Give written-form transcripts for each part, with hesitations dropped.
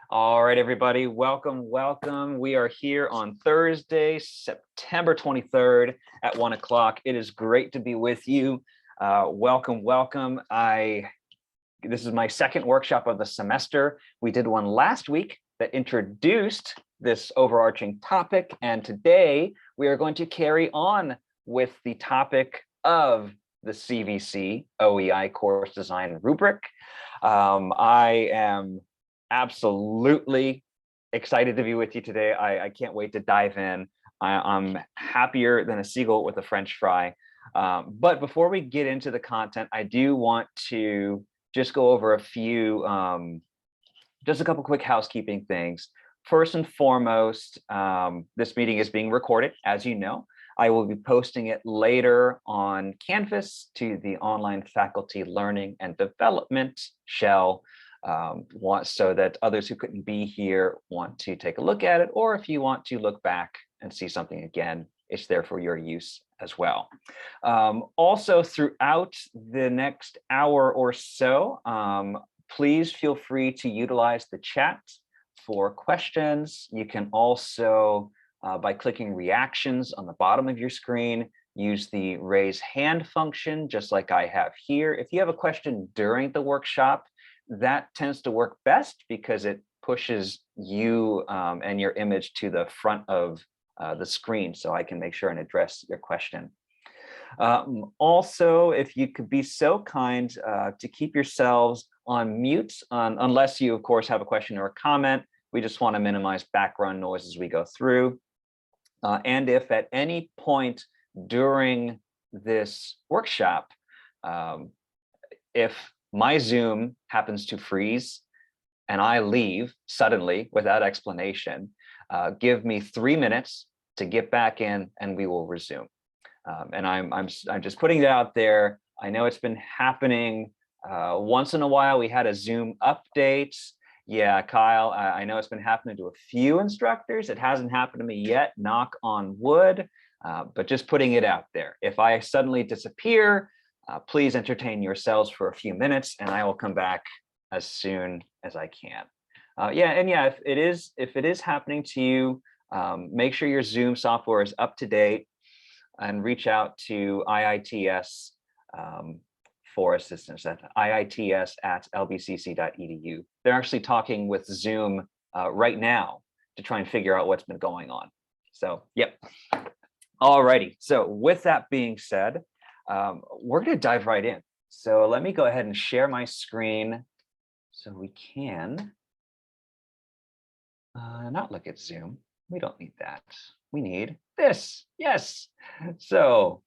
All right, everybody, welcome, welcome. We are here on Thursday, September 23rd at 1 o'clock. It is great to be with you. Welcome, welcome. This is my second workshop of the semester. We did one last week that introduced this overarching topic, and today we are going to carry on with the topic of the CVC-OEI Course Design Rubric. I am absolutely excited to be with you today. I can't wait to dive in. I'm happier than a seagull with a French fry. But before we get into the content, I do want to just go over a few, just a couple quick housekeeping things. First and foremost, this meeting is being recorded, as you know. I will be posting it later on Canvas to the online faculty learning and development shell, so that others who couldn't be here want to take a look at it, or if you want to look back and see something again, it's there for your use as well. Also, throughout the next hour or so, please feel free to utilize the chat for questions. You can also, by clicking reactions on the bottom of your screen, use the raise hand function, just like I have here. If you have a question during the workshop, that tends to work best because it pushes you and your image to the front of the screen, so I can make sure and address your question. Also, if you could be so kind to keep yourselves on mute, unless you, of course, have a question or a comment. We just want to minimize background noise as we go through. And if at any point during this workshop, if my Zoom happens to freeze and I leave suddenly without explanation, give me 3 minutes to get back in and we will resume. And I'm just putting it out there. I know it's been happening once in a while. We had a Zoom update. Yeah, Kyle, I know it's been happening to a few instructors. It hasn't happened to me yet, knock on wood, but just putting it out there. If I suddenly disappear, please entertain yourselves for a few minutes and I will come back as soon as I can. If it is happening to you, make sure your Zoom software is up to date and reach out to IITS for assistance at iits@lbcc.edu. They're actually talking with Zoom right now to try and figure out what's been going on. So, yep. All righty. So with that being said, we're going to dive right in. So let me go ahead and share my screen so we can not look at Zoom. We don't need that. We need this. Yes. So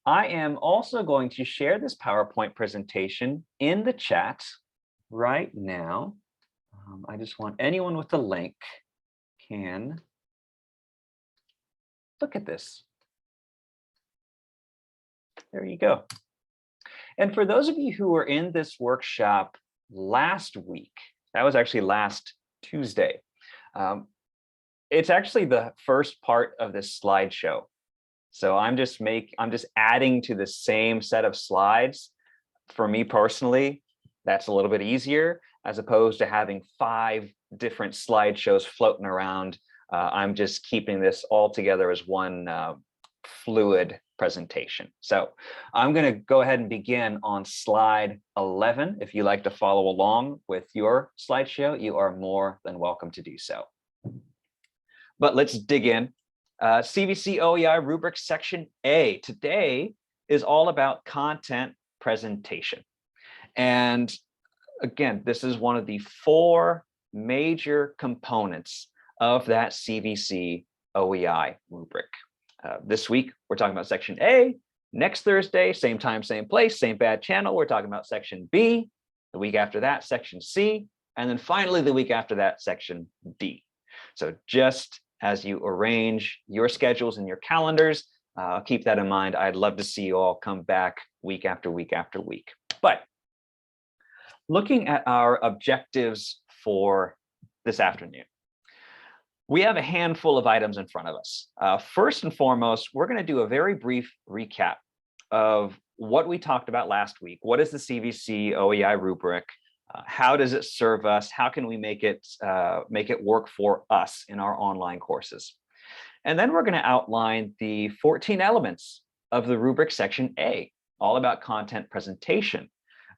I am also going to share this PowerPoint presentation in the chat right now. I just want anyone with the link can look at this. There you go. And for those of you who were in this workshop last week, that was actually last Tuesday. It's actually the first part of this slideshow. So I'm just adding to the same set of slides. For me personally, that's a little bit easier as opposed to having 5 different slideshows floating around. I'm just keeping this all together as one fluid presentation. So I'm going to go ahead and begin on slide 11. If you like to follow along with your slideshow, you are more than welcome to do so. But let's dig in. CVC-OEI Rubric Section A today is all about content presentation. And again, this is one of the 4 major components of that CVC-OEI rubric. This week, we're talking about Section A. Next Thursday, same time, same place, same bad channel, we're talking about Section B. The week after that, Section C. And then finally, the week after that, Section D. So just as you arrange your schedules and your calendars, keep that in mind. I'd love to see you all come back week after week after week. But looking at our objectives for this afternoon, we have a handful of items in front of us. First and foremost, we're going to do a very brief recap of what we talked about last week. What is the CVC-OEI rubric? How does it serve us? How can we make it work for us in our online courses? And then we're going to outline the 14 elements of the rubric section A, all about content presentation.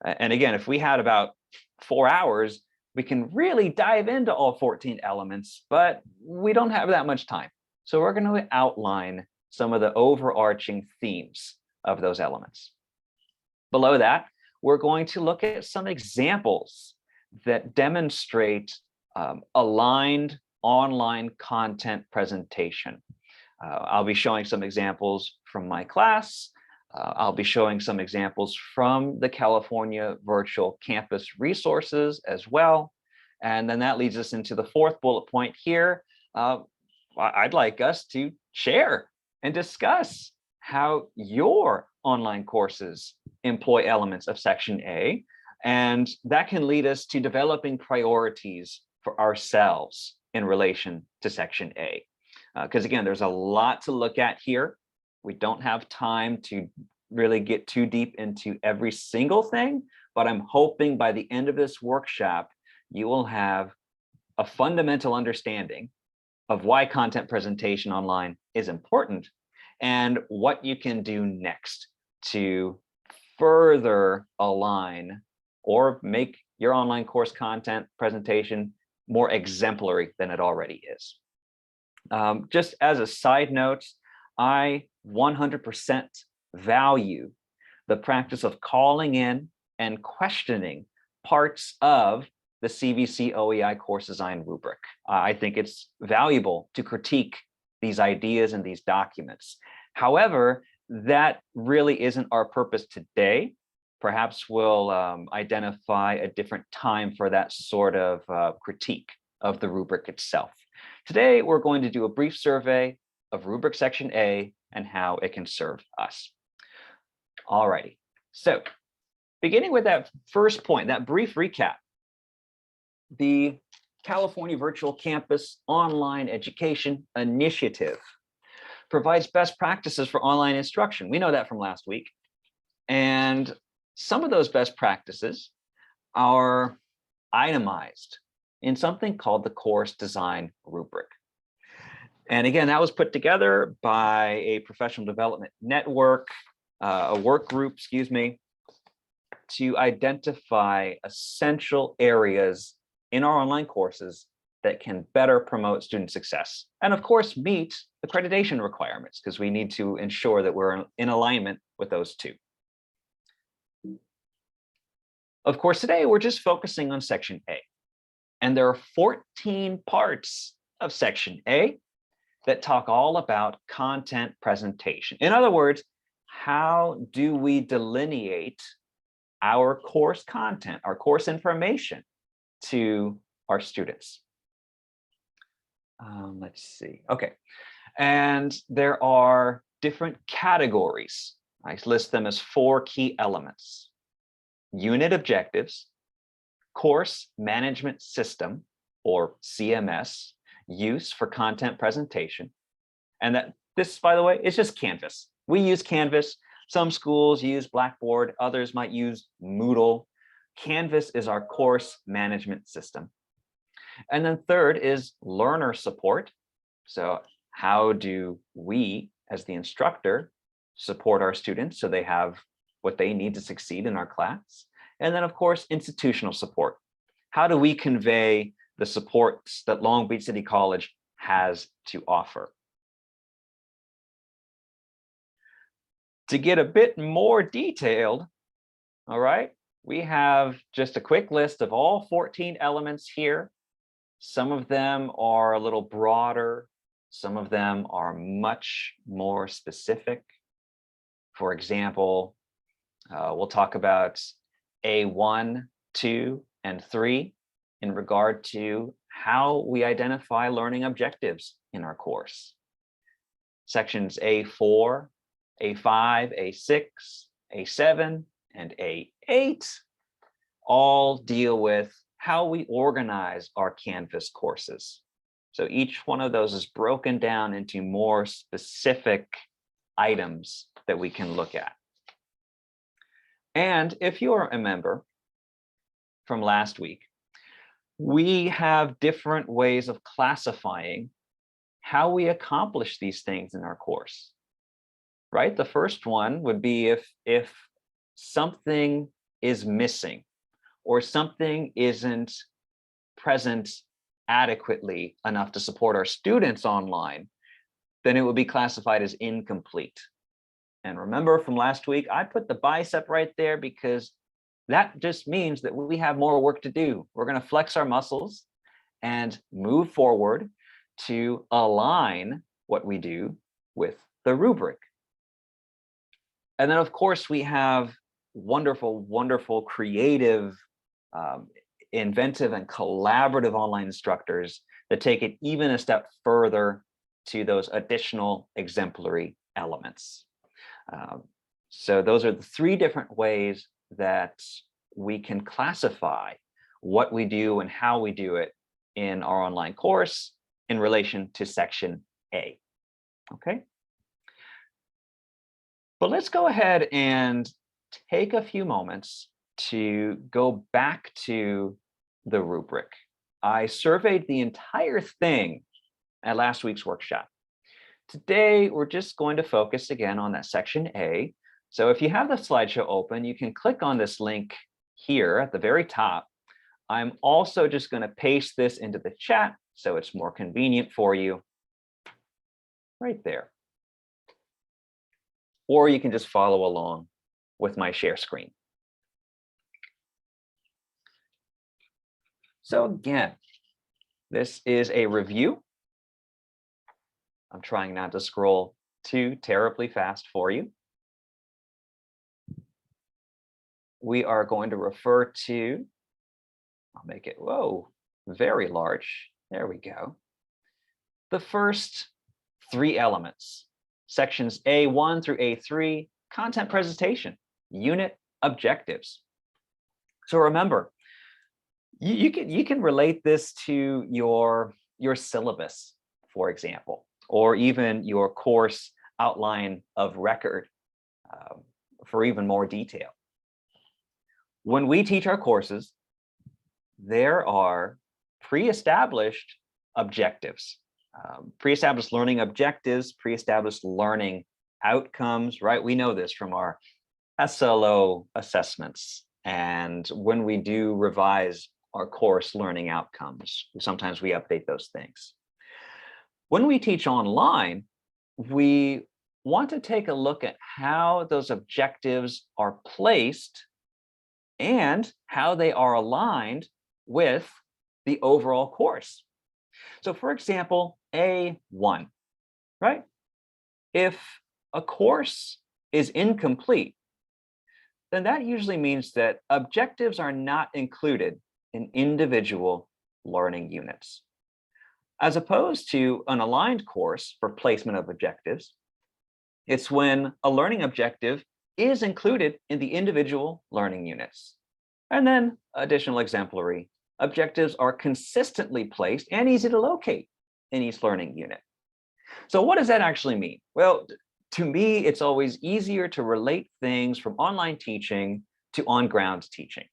And again, if we had about 4 hours, we can really dive into all 14 elements, but we don't have that much time. So we're going to outline some of the overarching themes of those elements. Below that, we're going to look at some examples that demonstrate aligned online content presentation. I'll be showing some examples from my class. I'll be showing some examples from the California Virtual Campus resources as well. And then that leads us into the fourth bullet point here. I'd like us to share and discuss how your online courses employ elements of Section A, and that can lead us to developing priorities for ourselves in relation to Section A. Because again, there's a lot to look at here. We don't have time to really get too deep into every single thing, but I'm hoping by the end of this workshop, you will have a fundamental understanding of why content presentation online is important and what you can do next to further align or make your online course content presentation more exemplary than it already is. Just as a side note, I 100% value the practice of calling in and questioning parts of the CVC-OEI Course Design Rubric. I think it's valuable to critique these ideas and these documents. However, that really isn't our purpose today. Perhaps we'll identify a different time for that sort of critique of the rubric itself. Today, we're going to do a brief survey of rubric section A and how it can serve us. All righty, so beginning with that first point, that brief recap, the California Virtual Campus Online Education Initiative provides best practices for online instruction. We know that from last week. And some of those best practices are itemized in something called the Course Design Rubric. And again, that was put together by a professional development network, a work group, excuse me, to identify essential areas in our online courses that can better promote student success. And of course, meet accreditation requirements, because we need to ensure that we're in alignment with those two. Of course, today we're just focusing on Section A. And there are 14 parts of Section A that talk all about content presentation. In other words, how do we delineate our course content, our course information to our students? Let's see. Okay. And there are different categories. I list them as 4 key elements: unit objectives, course management system, or CMS, use for content presentation. And that this, by the way, is just Canvas. We use Canvas. Some schools use Blackboard, others might use Moodle. Canvas is our course management system. And then third is learner support. So how do we, as the instructor, support our students so they have what they need to succeed in our class? And then, of course, institutional support. How do we convey the supports that Long Beach City College has to offer? To get a bit more detailed, all right, we have just a quick list of all 14 elements here. Some of them are a little broader. Some of them are much more specific. For example, we'll talk about A1, 2, and 3 in regard to how we identify learning objectives in our course. Sections A4, A5, A6, A7, and A8 all deal with how we organize our Canvas courses. So each one of those is broken down into more specific items that we can look at. And if you are a member, from last week, we have different ways of classifying how we accomplish these things in our course, right? The first one would be if something is missing or something isn't present adequately enough to support our students online, then it would be classified as incomplete. And remember from last week, I put the bicep right there because that just means that we have more work to do. We're going to flex our muscles and move forward to align what we do with the rubric. And then, of course, we have wonderful, wonderful, creative, inventive, and collaborative online instructors that take it even a step further to those additional exemplary elements. So those are the three different ways that we can classify what we do and how we do it in our online course in relation to section A. Okay. But let's go ahead and take a few moments to go back to the rubric. I surveyed the entire thing at last week's workshop. Today, we're just going to focus again on that section A. So if you have the slideshow open, you can click on this link here at the very top. I'm also just going to paste this into the chat so it's more convenient for you right there. Or you can just follow along with my share screen. So again, this is a review. I'm trying not to scroll too terribly fast for you. We are going to refer to, I'll make it, whoa, very large. There we go. The first three elements, sections A1 through A3, content presentation, unit objectives. So remember, you can relate this to your syllabus, for example, or even your course outline of record for even more detail. When we teach our courses, there are pre-established objectives, pre-established learning objectives, pre-established learning outcomes, right? We know this from our SLO assessments. And when we do revise our course learning outcomes, sometimes we update those things. When we teach online, we want to take a look at how those objectives are placed and how they are aligned with the overall course. So for example, A1, right? If a course is incomplete, then that usually means that objectives are not included in individual learning units. As opposed to an aligned course for placement of objectives, it's when a learning objective is included in the individual learning units. And then additional exemplary objectives are consistently placed and easy to locate in each learning unit. So what does that actually mean? Well, to me, it's always easier to relate things from online teaching to on-ground teaching.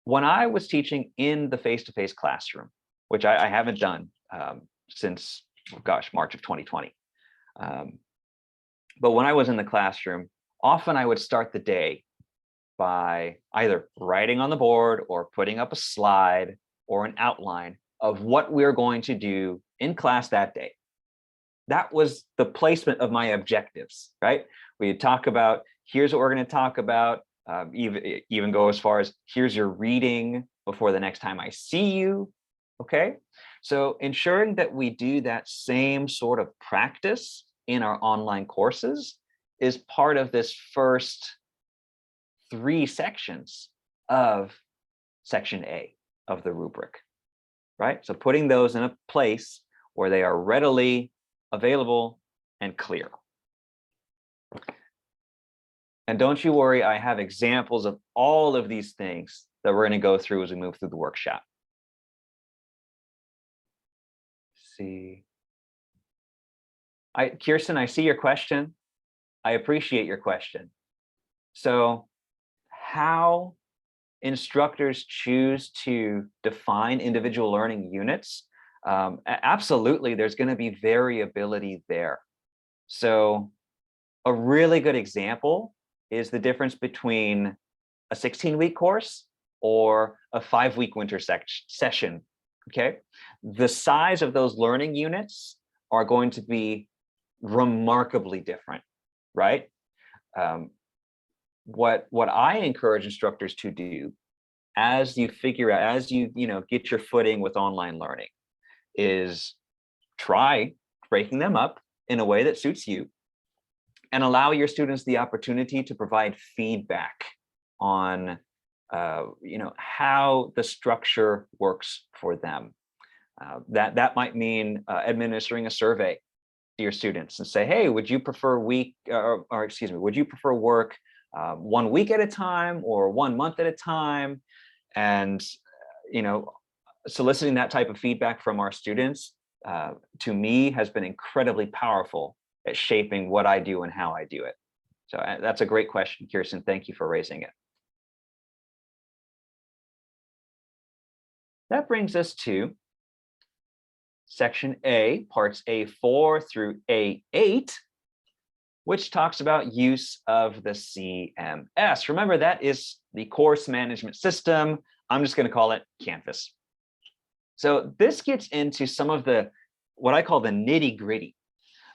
When I was teaching in the face-to-face classroom, which I haven't done since, gosh, March of 2020. But when I was in the classroom, often I would start the day by either writing on the board or putting up a slide or an outline of what we're going to do in class that day. That was the placement of my objectives, right? We'd talk about, here's what we're going to talk about, even go as far as, here's your reading before the next time I see you, okay? So ensuring that we do that same sort of practice in our online courses is part of this first 3 sections of section A of the rubric, right? So putting those in a place where they are readily available and clear. And don't you worry, I have examples of all of these things that we're going to go through as we move through the workshop. See. Kirsten, I see your question. I appreciate your question. So how instructors choose to define individual learning units, absolutely, there's going to be variability there. So a really good example is the difference between a 16-week course or a 5-week winter session, okay? The size of those learning units are going to be remarkably different, right? What I encourage instructors to do as you figure out, as you get your footing with online learning, is try breaking them up in a way that suits you and allow your students the opportunity to provide feedback on how the structure works for them. That might mean administering a survey to your students and say, hey, would you prefer would you prefer work 1 week at a time or 1 month at a time? And soliciting that type of feedback from our students, to me, has been incredibly powerful at shaping what I do and how I do it. So that's a great question, Kirsten. Thank you for raising it. That brings us to section A, parts A4 through A8, which talks about use of the CMS. Remember, that is the course management system. I'm just going to call it Canvas. So this gets into some of what I call the nitty-gritty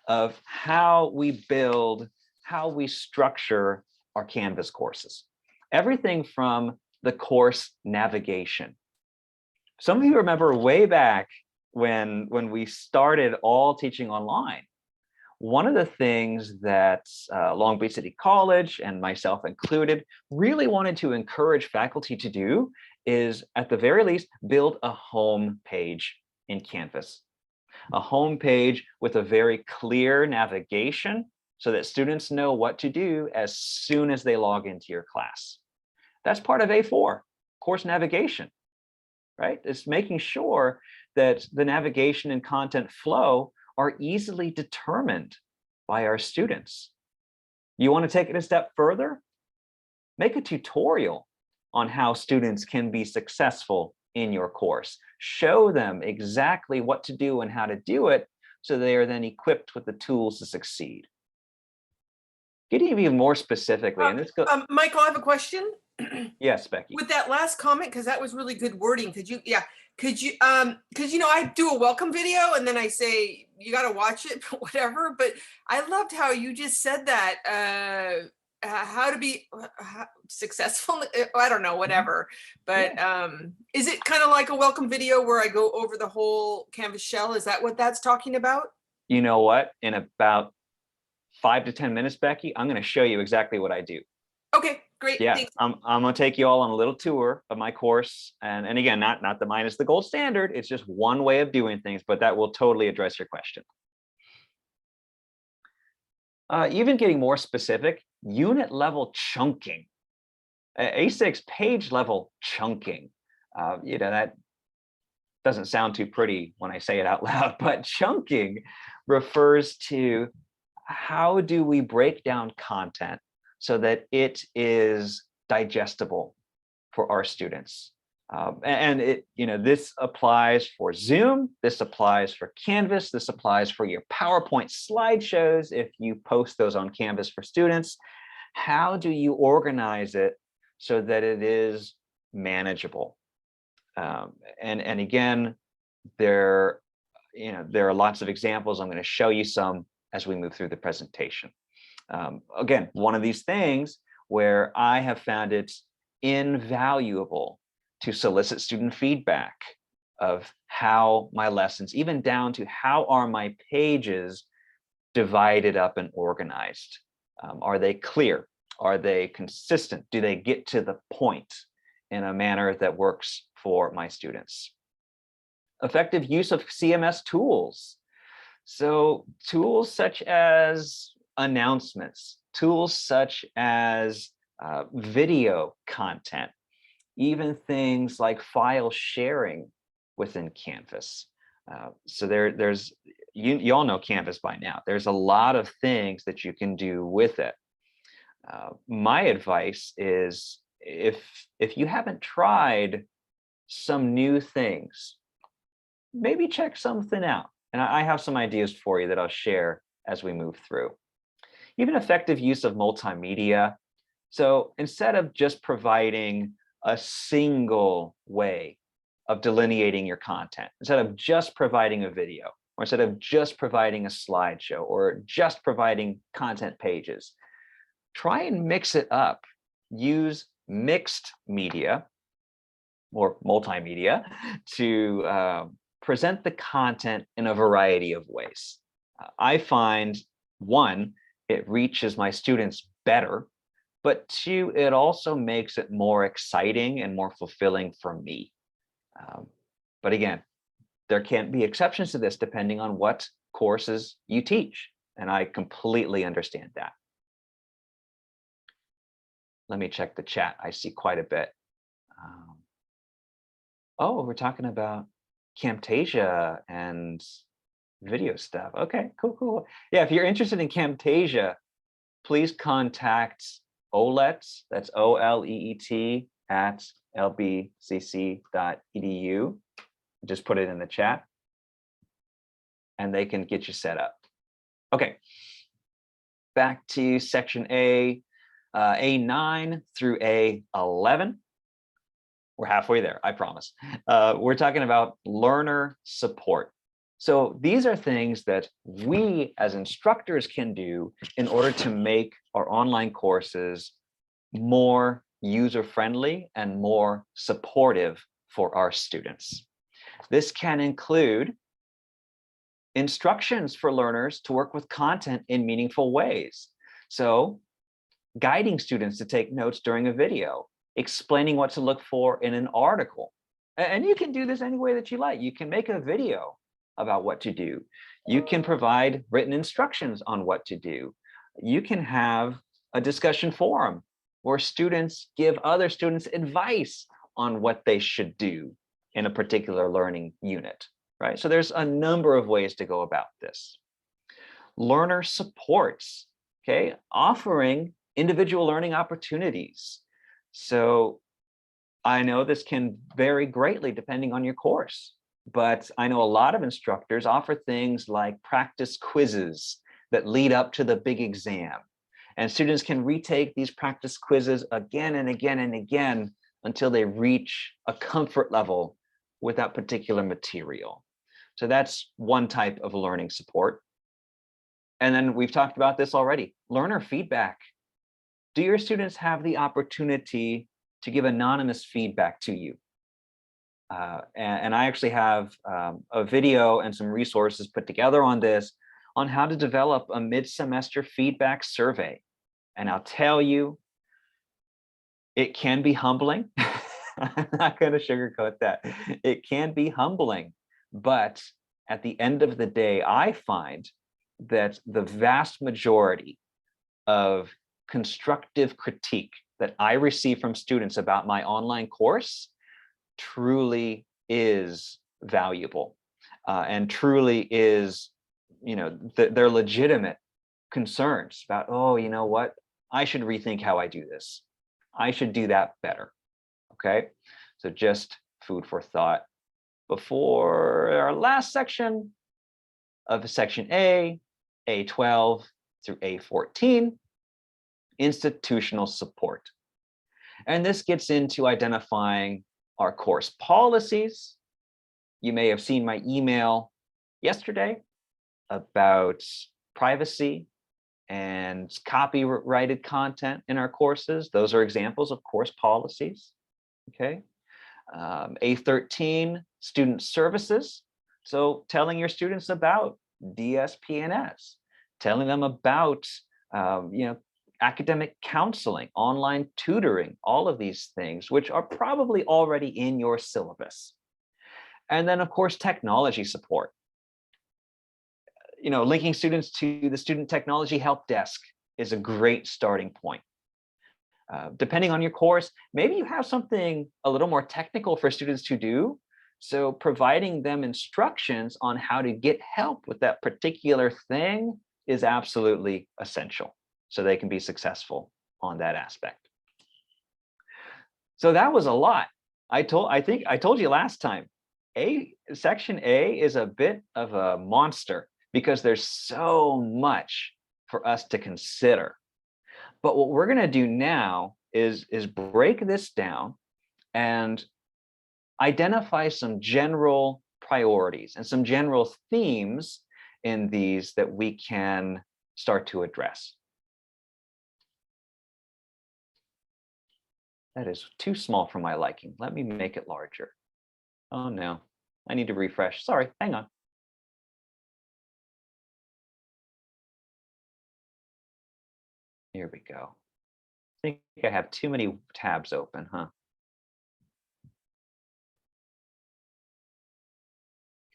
of how we build, how we structure our Canvas courses. Everything from the course navigation. Some of you remember way back when we started all teaching online, one of the things that Long Beach City College, and myself included, really wanted to encourage faculty to do is, at the very least, build a home page in Canvas. A home page with a very clear navigation so that students know what to do as soon as they log into your class. That's part of A4, course navigation, right? It's making sure that the navigation and content flow are easily determined by our students. You want to take it a step further? Make a tutorial on how students can be successful in your course. Show them exactly what to do and how to do it so they are then equipped with the tools to succeed. Getting even more specifically, and this goes. Michael, I have a question. Yes, Becky. With that last comment, because that was really good wording. Could you, because I do a welcome video and then I say you got to watch it, whatever. But I loved how you just said that. How to be successful. I don't know, whatever. But is it kind of like a welcome video where I go over the whole Canvas shell? Is that what that's talking about? You know what? In about 5 to 10 minutes, Becky, I'm going to show you exactly what I do. Okay, great. Yeah, thanks. I'm going to take you all on a little tour of my course. And again, not that mine is the gold standard. It's just one way of doing things, but that will totally address your question. Even getting more specific, unit level chunking, A6 page level chunking. That doesn't sound too pretty when I say it out loud, but chunking refers to how do we break down content so that it is digestible for our students. This applies for Zoom, this applies for Canvas, this applies for your PowerPoint slideshows if you post those on Canvas for students. How do you organize it so that it is manageable? And again, there are lots of examples. I'm going to show you some as we move through the presentation. Again, one of these things where I have found it invaluable to solicit student feedback of how my lessons, even down to how are my pages divided up and organized. Are they clear? Are they consistent? Do they get to the point in a manner that works for my students? Effective use of CMS tools. So tools such as announcements, tools such as video content, even things like file sharing within Canvas. So there's you all know Canvas by now. There's a lot of things that you can do with it. My advice is if you haven't tried some new things, maybe check something out. And I have some ideas for you that I'll share as we move through. Even effective use of multimedia. So instead of just providing a single way of delineating your content, instead of just providing a video, or instead of just providing a slideshow, or just providing content pages, try and mix it up. Use mixed media or multimedia to present the content in a variety of ways. I find, one, it reaches my students better, but two, it also makes it more exciting and more fulfilling for me. But again, there can be exceptions to this depending on what courses you teach, and I completely understand that. Let me check the chat. I see quite a bit. Oh, we're talking about Camtasia and video stuff. Okay, cool. Yeah, if you're interested in Camtasia, please contact OLET, that's OLEET at lbcc.edu. Just put it in the chat and they can get you set up. Okay, back to section A, A9 through A11. We're halfway there, I promise. We're talking about learner support. So these are things that we as instructors can do in order to make our online courses more user-friendly and more supportive for our students. This can include instructions for learners to work with content in meaningful ways. So guiding students to take notes during a video, explaining what to look for in an article. And you can do this any way that you like. You can make a video about what to do. You can provide written instructions on what to do. You can have a discussion forum where students give other students advice on what they should do in a particular learning unit, right? So there's a number of ways to go about this. Learner supports, okay? Offering individual learning opportunities. So I know this can vary greatly depending on your course, but I know a lot of instructors offer things like practice quizzes that lead up to the big exam. And students can retake these practice quizzes again and again and again until they reach a comfort level with that particular material. So that's one type of learning support. And then we've talked about this already, learner feedback. Do your students have the opportunity to give anonymous feedback to you? And I actually have a video and some resources put together on this, on how to develop a mid-semester feedback survey. And I'll tell you, it can be humbling. I'm not going to sugarcoat that. It can be humbling, but at the end of the day, I find that the vast majority of constructive critique that I receive from students about my online course truly is valuable and truly is, they're legitimate concerns about, oh, you know what, I should rethink how I do this. I should do that better. Okay, so just food for thought. Before our last section of section A, A12 through A14, institutional support. And this gets into identifying our course policies. You may have seen my email yesterday about privacy and copyrighted content in our courses. Those are examples of course policies. Okay. A13, student services. So telling your students about DSP&S, telling them about academic counseling, online tutoring, all of these things, which are probably already in your syllabus. And then, of course, technology support. Linking students to the Student Technology Help Desk is a great starting point. Depending on your course, maybe you have something a little more technical for students to do. So providing them instructions on how to get help with that particular thing is absolutely essential, so they can be successful on that aspect. So that was a lot. I think I told you last time, section A is a bit of a monster because there's so much for us to consider. But what we're going to do now is break this down and identify some general priorities and some general themes in these that we can start to address. That is too small for my liking. Let me make it larger. Oh no, I need to refresh. Sorry, hang on. Here we go. I think I have too many tabs open, huh?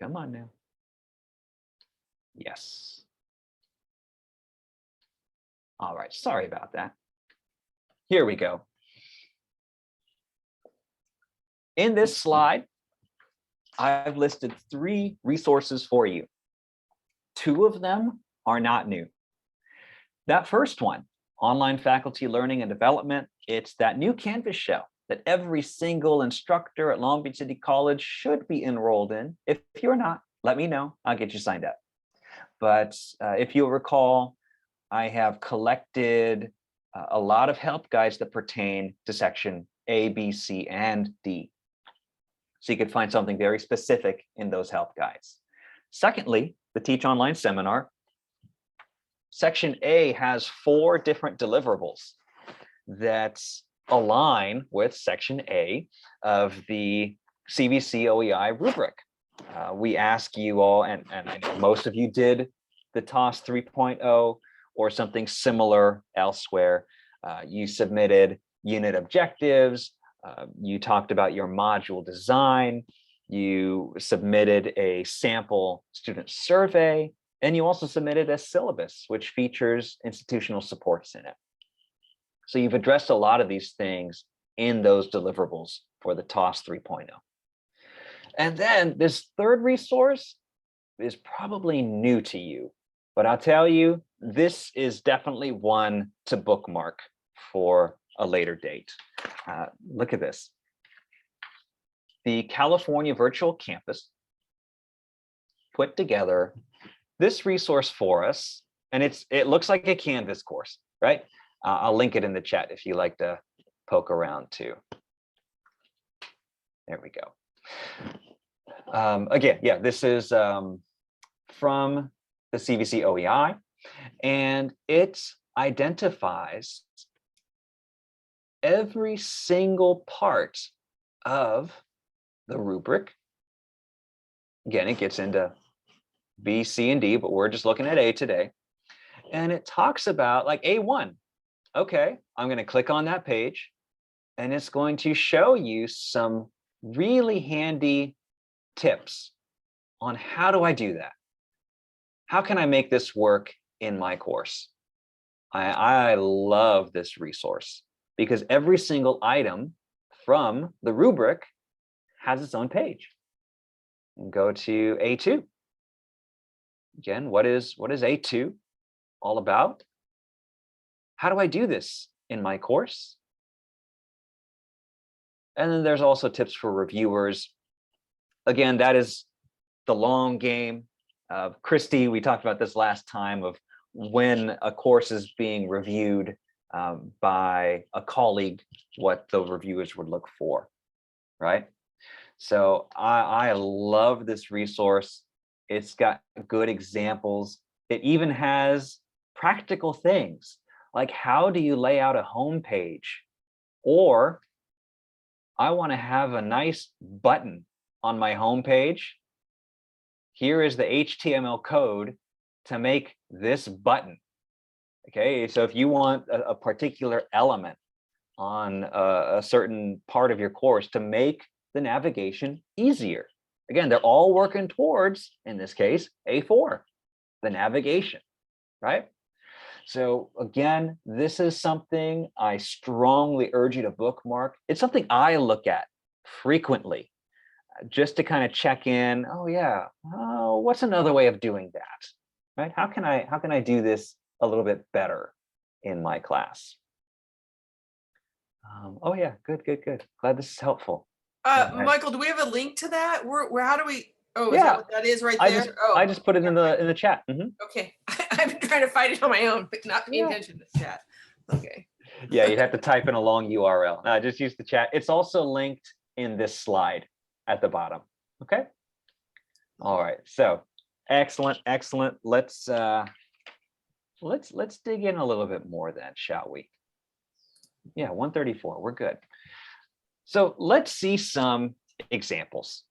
Come on now. Yes. All right, sorry about that. Here we go. In this slide, I've listed 3 resources for you. 2 of them are not new. That first one, online faculty learning and development, it's that new Canvas shell that every single instructor at Long Beach City College should be enrolled in. If you're not, let me know. I'll get you signed up. But if you'll recall, I have collected a lot of help guides that pertain to section A, B, C, and D. So you could find something very specific in those help guides. Secondly, the Teach Online seminar. Section A has 4 different deliverables that align with section A of the CVC-OEI rubric. We ask you all, and I know most of you did the TOS 3.0 or something similar elsewhere. You submitted unit objectives. You talked about your module design. You submitted a sample student survey, and you also submitted a syllabus, which features institutional supports in it. So you've addressed a lot of these things in those deliverables for the TOS 3.0. And then this third resource is probably new to you, but I'll tell you, this is definitely one to bookmark for a later date. Look at this. The California Virtual Campus put together this resource for us, and it looks like a Canvas course, right? I'll link it in the chat if you like to poke around too. There we go. Again, yeah, this is from the CVC-OEI, and it identifies every single part of the rubric. Again, it gets into B, C, and D, but we're just looking at A today. And it talks about like A1. Okay, I'm going to click on that page, and it's going to show you some really handy tips on how do I do that? How can I make this work in my course? I love this resource because every single item from the rubric has its own page. And go to A2. Again, what is A2 all about? How do I do this in my course? And then there's also tips for reviewers. Again, that is the long game. Christy, we talked about this last time of when a course is being reviewed by a colleague, what the reviewers would look for, right? So I love this resource. It's got good examples. It even has practical things like how do you lay out a home page, or I want to have a nice button on my home page. Here is the HTML code to make this button. Okay, so if you want a particular element on a certain part of your course to make the navigation easier. Again, they're all working towards, in this case, A4, the navigation, right? So again, this is something I strongly urge you to bookmark. It's something I look at frequently just to kind of check in. Oh yeah, oh, what's another way of doing that, right? How can I do this a little bit better in my class? Oh yeah, good, good, good. Glad this is helpful. Yeah, Michael, do we have a link to that? Where how do we, oh, is that yeah, what that is right I there? just Oh, I just put it in the chat. Mhm. okay. I've been trying to find it on my own, but not paying Yeah. attention to the chat. Okay. Yeah, you'd have to type in a long URL. No, just use the chat. It's also linked in this slide at the bottom. Okay. All right. So excellent, excellent. Let's dig in a little bit more then, shall we? Yeah, 134. We're good. So let's see some examples.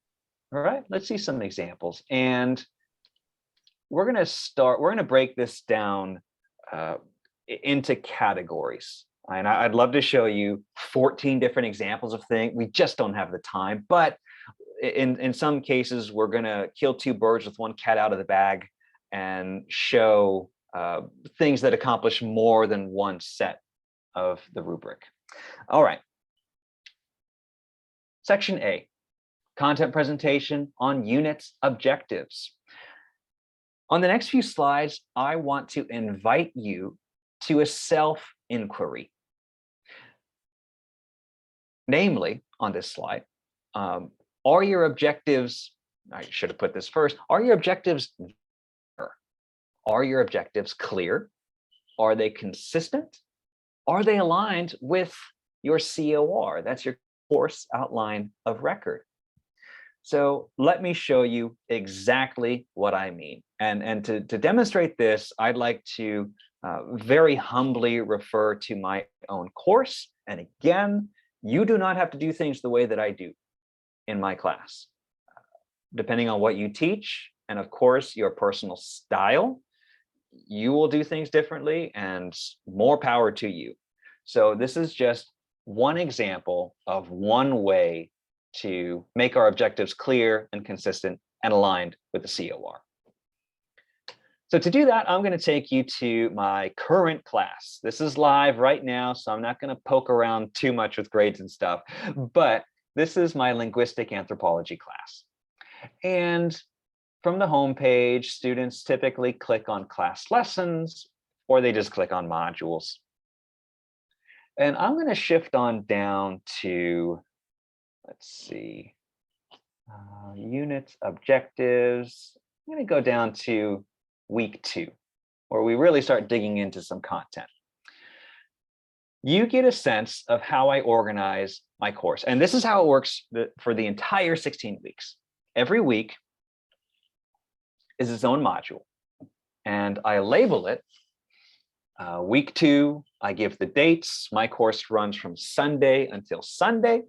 All right, let's see some examples. And we're going to break this down into categories. And I'd love to show you 14 different examples of things. We just don't have the time, but in some cases, we're going to kill two birds with one cat out of the bag and show things that accomplish more than one set of the rubric. All right. Section A, content presentation on units objectives. On the next few slides, I want to invite you to a self-inquiry. Namely, on this slide, are your objectives, I should have put this first, are your objectives there? Are your objectives clear? Are they consistent? Are they aligned with your COR? That's your course outline of record. So let me show you exactly what I mean. And to demonstrate this, I'd like to very humbly refer to my own course. And again, you do not have to do things the way that I do in my class. Depending on what you teach, and of course, your personal style, you will do things differently, and more power to you. So this is just one example of one way to make our objectives clear and consistent and aligned with the COR. So to do that, I'm going to take you to my current class. This is live right now, so I'm not going to poke around too much with grades and stuff, but this is my linguistic anthropology class. And from the home page, students typically click on class lessons, or they just click on modules. And I'm going to shift on down to, let's see, units, objectives. I'm going to go down to week 2, where we really start digging into some content. You get a sense of how I organize my course. And this is how it works for the entire 16 weeks. Every week is its own module, and I label it. Week 2, I give the dates. My course runs from Sunday until Sunday.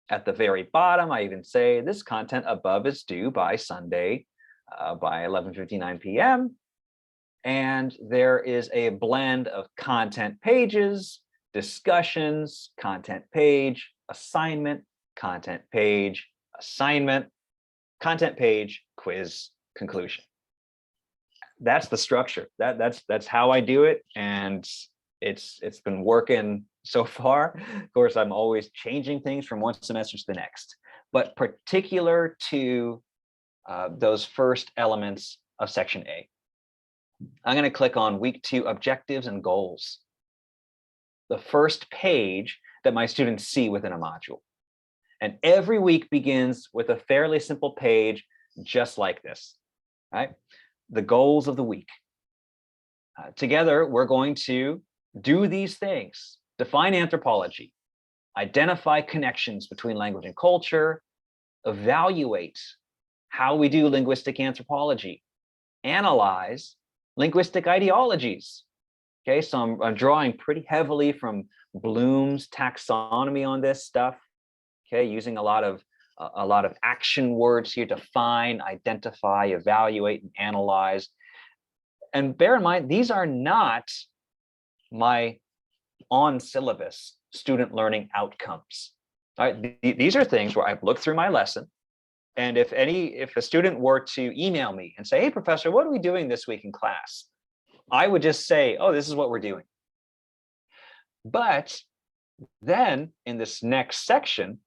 At the very bottom, I even say this content above is due by Sunday by 11:59 p.m. And there is a blend of content pages, discussions, content page, assignment, content page, assignment, content page, quiz, conclusion. That's the structure. That's how I do it, and it's been working so far. Of course, I'm always changing things from one semester to the next, but particular to those first elements of section A. I'm going to click on week 2 objectives and goals, the first page that my students see within a module. And every week begins with a fairly simple page just like this, right? The goals of the week. Together, we're going to do these things: define anthropology, identify connections between language and culture, evaluate how we do linguistic anthropology, analyze linguistic ideologies. Okay, so I'm drawing pretty heavily from Bloom's taxonomy on this stuff. Okay, using a lot of action words here to find, identify, evaluate, and analyze. And bear in mind, these are not my on-syllabus student learning outcomes. All right, these are things where I've looked through my lesson, and if a student were to email me and say, "Hey, professor, what are we doing this week in class?" I would just say, "Oh, this is what we're doing." But then in this next section,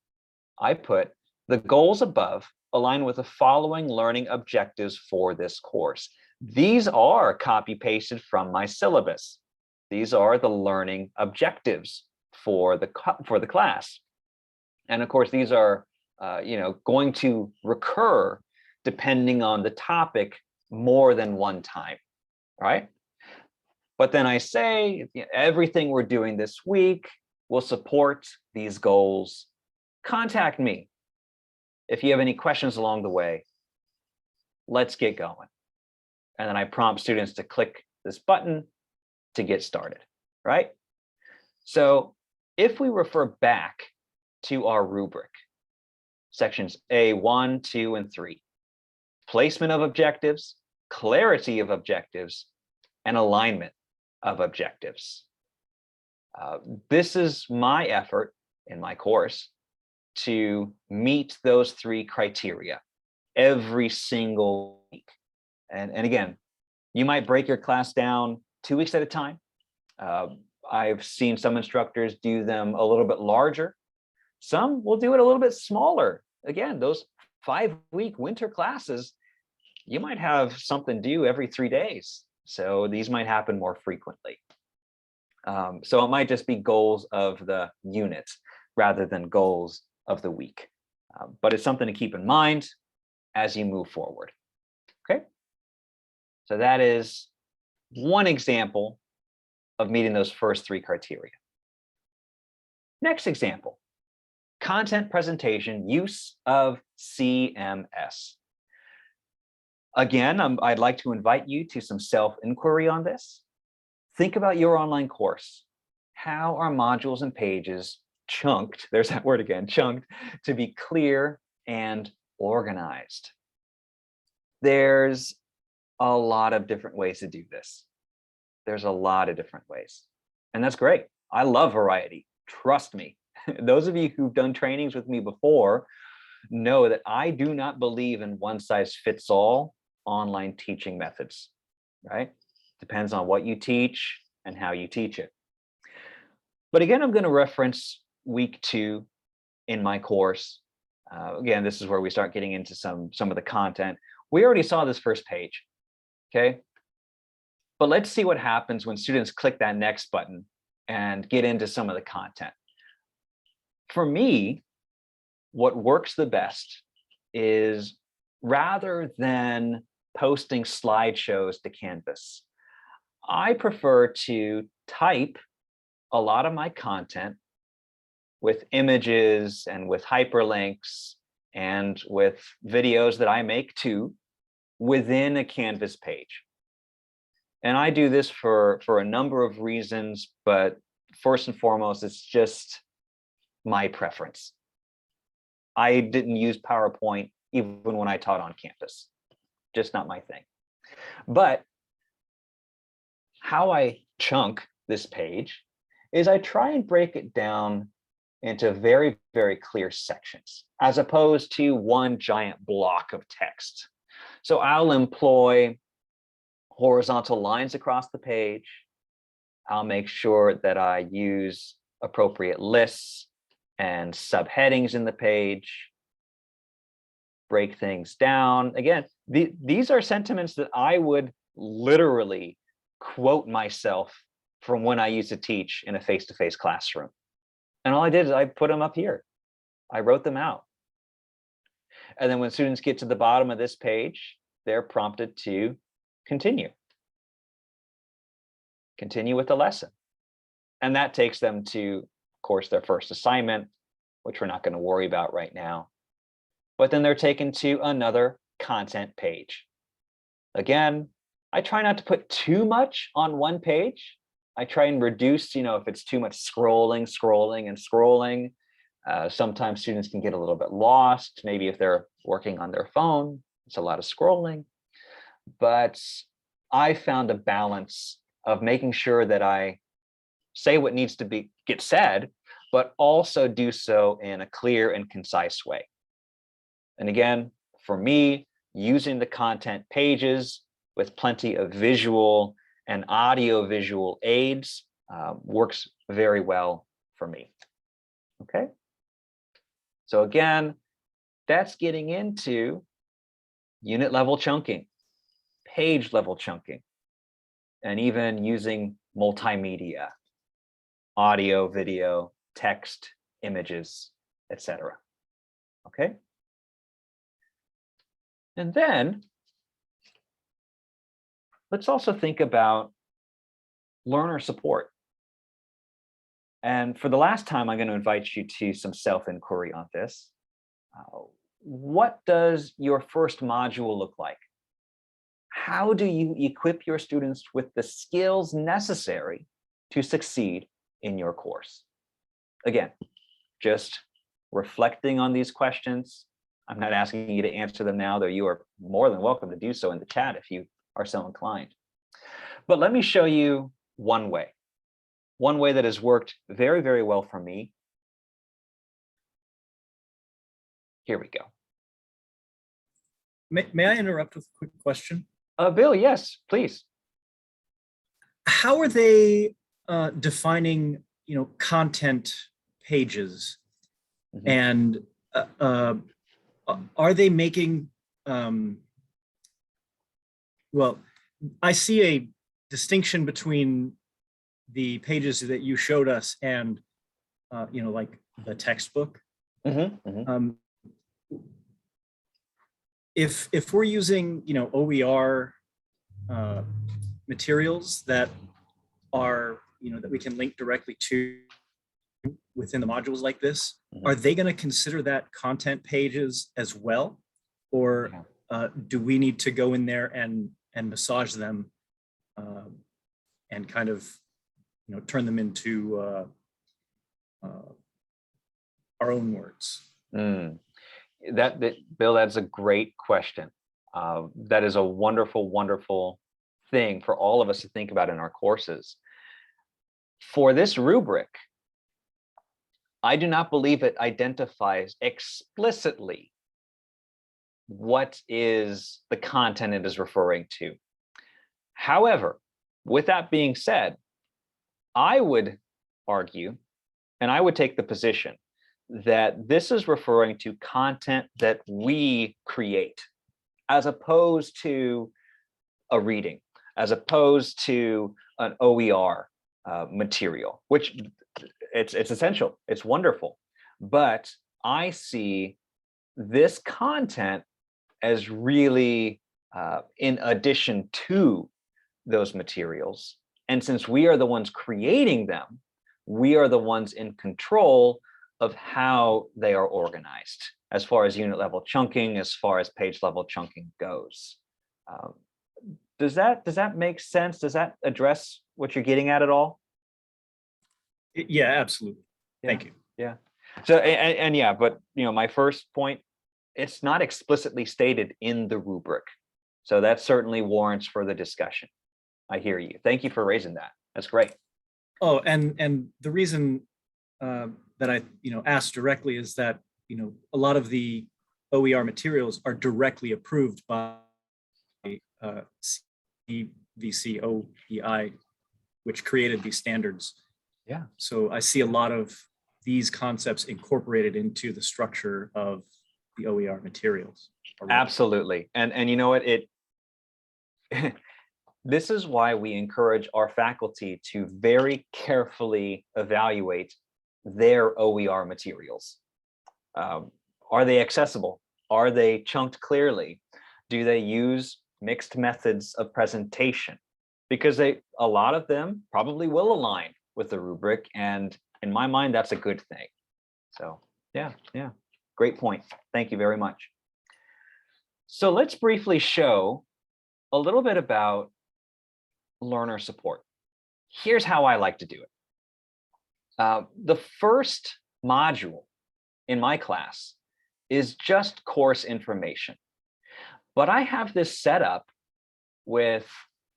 I put the goals above align with the following learning objectives for this course. These are copy pasted from my syllabus. These are the learning objectives for the class. And of course, these are going to recur depending on the topic more than one time, right? But then I say everything we're doing this week will support these goals. Contact me if you have any questions along the way. Let's get going. And then I prompt students to click this button to get started, right? So if we refer back to our rubric, sections A1, 2, and 3, placement of objectives, clarity of objectives, and alignment of objectives. This is my effort in my course to meet those 3 criteria every single week. And again, you might break your class down 2 weeks at a time. I've seen some instructors do them a little bit larger. Some will do it a little bit smaller. Again, those 5-week winter classes, you might have something due every 3 days. So these might happen more frequently. So it might just be goals of the unit rather than goals of the week. But it's something to keep in mind as you move forward. Okay. So that is one example of meeting those first 3 criteria. Next example, content presentation, use of CMS. Again, I'd like to invite you to some self-inquiry on this. Think about your online course. How are modules and pages chunked, there's that word again, chunked, to be clear and organized? There's a lot of different ways to do this. There's a lot of different ways. And that's great. I love variety. Trust me. Those of you who've done trainings with me before know that I do not believe in one-size-fits-all online teaching methods, right? Depends on what you teach and how you teach it. But again, I'm going to reference week 2 in my course. Again, this is where we start getting into some of the content. We already saw this first page, okay? But let's see what happens when students click that next button and get into some of the content. For me, what works the best is, rather than posting slideshows to Canvas, I prefer to type a lot of my content with images and with hyperlinks and with videos that I make too within a Canvas page. And I do this for a number of reasons, but first and foremost, it's just my preference. I didn't use PowerPoint even when I taught on campus. Just not my thing. But how I chunk this page is I try and break it down into very, very clear sections, as opposed to one giant block of text. So I'll employ horizontal lines across the page. I'll make sure that I use appropriate lists and subheadings in the page, break things down. Again, these are sentiments that I would literally quote myself from when I used to teach in a face-to-face classroom. And all I did is I put them up here. I wrote them out. And then when students get to the bottom of this page, they're prompted to continue with the lesson. And that takes them to, of course, their first assignment, which we're not going to worry about right now. But then they're taken to another content page. Again, I try not to put too much on one page. I try and reduce, if it's too much scrolling. Sometimes students can get a little bit lost. Maybe if they're working on their phone, it's a lot of scrolling. But I found a balance of making sure that I say what needs to get said, but also do so in a clear and concise way. And again, for me, using the content pages with plenty of visual and audio-visual aids works very well for me. Okay. So again, that's getting into unit level chunking, page level chunking, and even using multimedia. audio, video, text, images, etc. Okay. And then let's also think about learner support. And for the last time, I'm going to invite you to some self-inquiry on this. What does your first module look like? How do you equip your students with the skills necessary to succeed in your course? Again, just reflecting on these questions. I'm not asking you to answer them now, though you are more than welcome to do so in the chat if you are so inclined. But let me show you one way that has worked very, very well for me. Here we go. May I interrupt with a quick question? Bill, yes, please. How are they defining, content pages? Mm-hmm. And are they making, well, I see a distinction between the pages that you showed us and, like the textbook. Mm-hmm, mm-hmm. If we're using, OER materials that are, that we can link directly to within the modules like this, mm-hmm. Are they going to consider that content pages as well? Or do we need to go in there and massage them and kind of, turn them into our own words? Bill, that's a great question. That is a wonderful, wonderful thing for all of us to think about in our courses. For this rubric, I do not believe it identifies explicitly what is the content it is referring to. However, with that being said, I would argue, and I would take the position that this is referring to content that we create, as opposed to a reading, as opposed to an OER material, which it's essential, it's wonderful. But I see this content as really in addition to those materials. And since we are the ones creating them, we are the ones in control of how they are organized, as far as unit level chunking, as far as page level chunking goes. Does that make sense? Does that address what you're getting at all? Yeah, absolutely. Yeah. Thank you. Yeah. So, and yeah, but my first point, it's not explicitly stated in the rubric. So that certainly warrants further discussion. I hear you. Thank you for raising that. That's great. Oh, and the reason that I asked directly is that a lot of the OER materials are directly approved by CVC-OEI, which created these standards. Yeah. So I see a lot of these concepts incorporated into the structure of the OER materials. Absolutely. And you know what, this is why we encourage our faculty to very carefully evaluate their OER materials. Are they accessible? Are they chunked clearly? Do they use mixed methods of presentation? Because a lot of them probably will align with the rubric, and in my mind, that's a good thing. So yeah, great point. Thank you very much. So let's briefly show a little bit about learner support. Here's how I like to do it. The first module in my class is just course information, but I have this set up with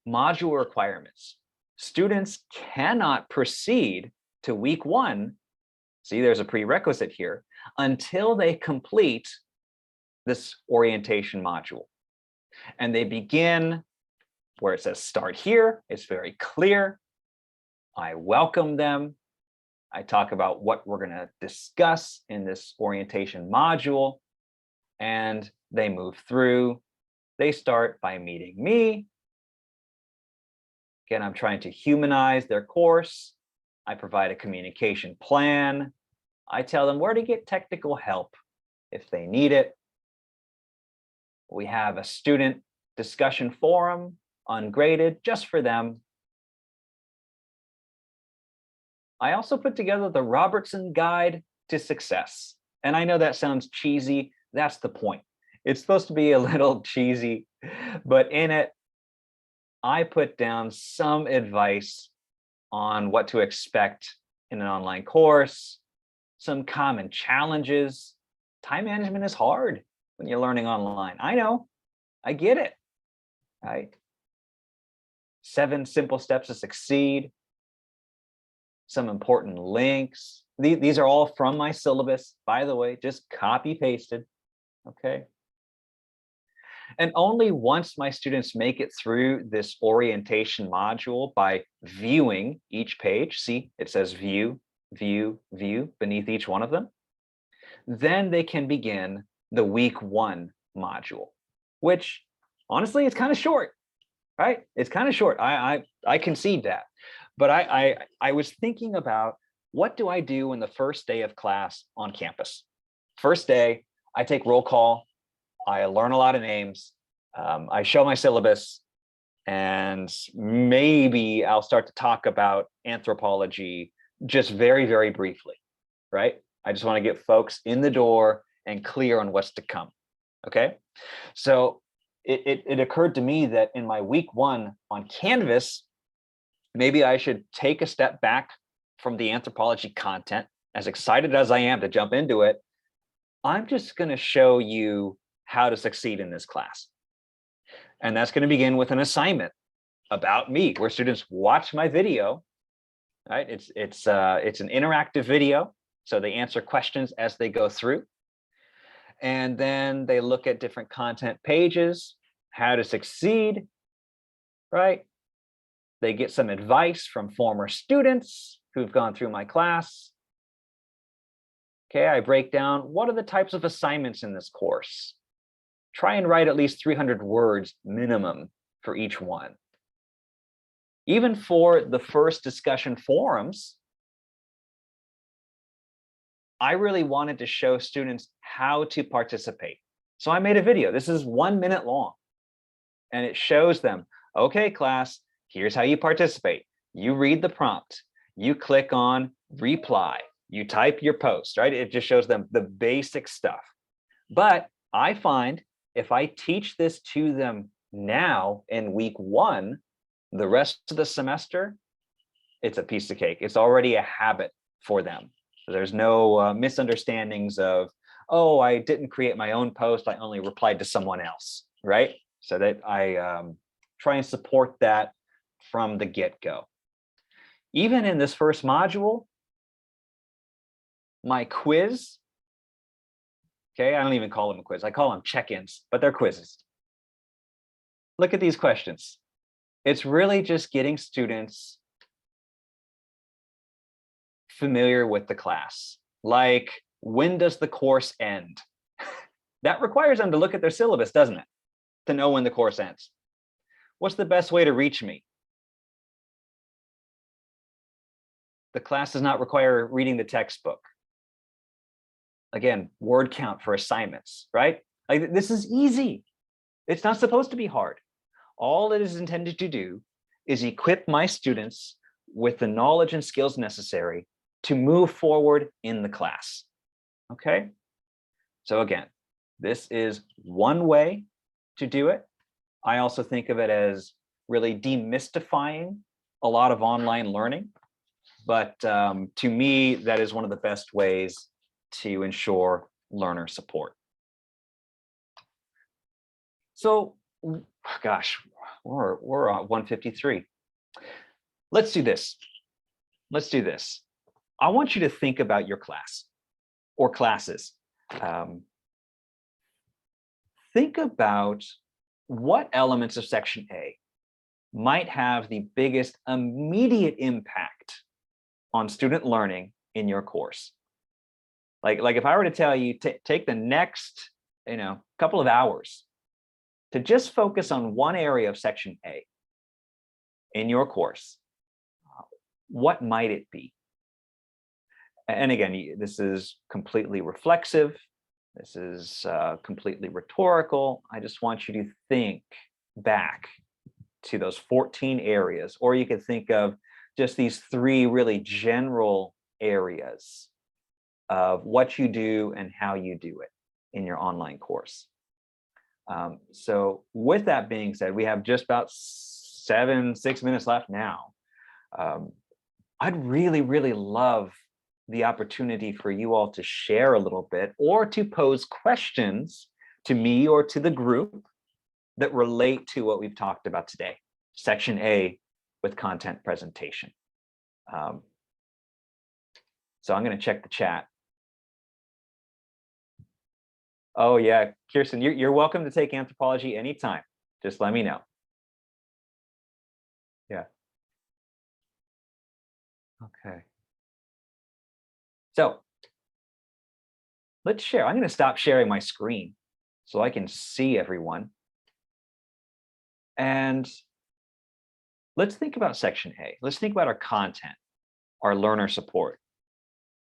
module requirements. Students cannot proceed to week 1, see there's a prerequisite here, until they complete this orientation module. And they begin where it says start here. It's very clear. I welcome them. I talk about what we're going to discuss in this orientation module, and they move through. They start by meeting me. Again, I'm trying to humanize their course. I provide a communication plan. I tell them where to get technical help if they need it. We have a student discussion forum, ungraded, just for them. I also put together the Robertson Guide to Success. And I know that sounds cheesy. That's the point. It's supposed to be a little cheesy, but in it, I put down some advice on what to expect in an online course, some common challenges. Time management is hard when you're learning online. I know, I get it, right? 7 simple steps to succeed, some important links. These are all from my syllabus, by the way, just copy pasted, okay? And only once my students make it through this orientation module by viewing each page, see, it says view, view, view beneath each one of them, then they can begin the week 1 module, which honestly, it's kind of short, right? It's kind of short. I concede that. But I was thinking about, what do I do in the first day of class on campus? First day, I take roll call. I learn a lot of names. I show my syllabus, and maybe I'll start to talk about anthropology just very, very briefly, right? I just want to get folks in the door and clear on what's to come, okay? So it occurred to me that in my week 1 on Canvas, maybe I should take a step back from the anthropology content. As excited as I am to jump into it, I'm just going to show you how to succeed in this class. And that's going to begin with an assignment about me, where students watch my video, right? It's an interactive video, so they answer questions as they go through. And then they look at different content pages, how to succeed, right? They get some advice from former students who've gone through my class. Okay, I break down, what are the types of assignments in this course? Try and write at least 300 words minimum for each one. Even for the first discussion forums, I really wanted to show students how to participate. So I made a video. This is 1 minute long, and it shows them, okay, class, here's how you participate. You read the prompt, you click on reply, you type your post, right? It just shows them the basic stuff. But I find if I teach this to them now in week 1, the rest of the semester, it's a piece of cake. It's already a habit for them. So there's no misunderstandings of, oh, I didn't create my own post, I only replied to someone else, right? So that I try and support that from the get-go. Even in this first module, my quiz, okay, I don't even call them a quiz, I call them check-ins, but they're quizzes. Look at these questions. It's really just getting students familiar with the class. Like, when does the course end? That requires them to look at their syllabus, doesn't it? To know when the course ends. What's the best way to reach me? The class does not require reading the textbook. Again, word count for assignments, right? Like, this is easy. It's not supposed to be hard. All it is intended to do is equip my students with the knowledge and skills necessary to move forward in the class, okay? So again, this is one way to do it. I also think of it as really demystifying a lot of online learning. But to me, that is one of the best ways to ensure learner support. So, gosh, we're at 153. Let's do this. Let's do this. I want you to think about your class or classes. Think about what elements of section A might have the biggest immediate impact on student learning in your course. Like if I were to tell you, take the next, couple of hours to just focus on one area of section A in your course, what might it be? And again, this is completely reflexive. This is completely rhetorical. I just want you to think back to those 14 areas, or you could think of just these 3 really general areas of what you do and how you do it in your online course. So with that being said, we have just about 6 minutes left now. I'd really, really love the opportunity for you all to share a little bit or to pose questions to me or to the group that relate to what we've talked about today. Section A with content presentation. So I'm going to check the chat. Oh yeah, Kirsten, you're welcome to take anthropology anytime. Just let me know. Yeah. Okay. So let's share. I'm going to stop sharing my screen so I can see everyone. And let's think about section A. Let's think about our content, our learner support,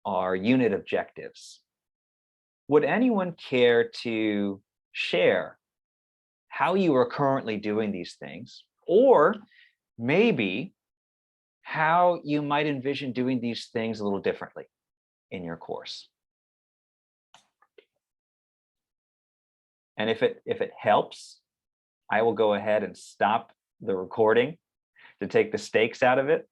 our unit objectives. Would anyone care to share how you are currently doing these things, or maybe how you might envision doing these things a little differently in your course? And if it helps, I will go ahead and stop the recording to take the stakes out of it.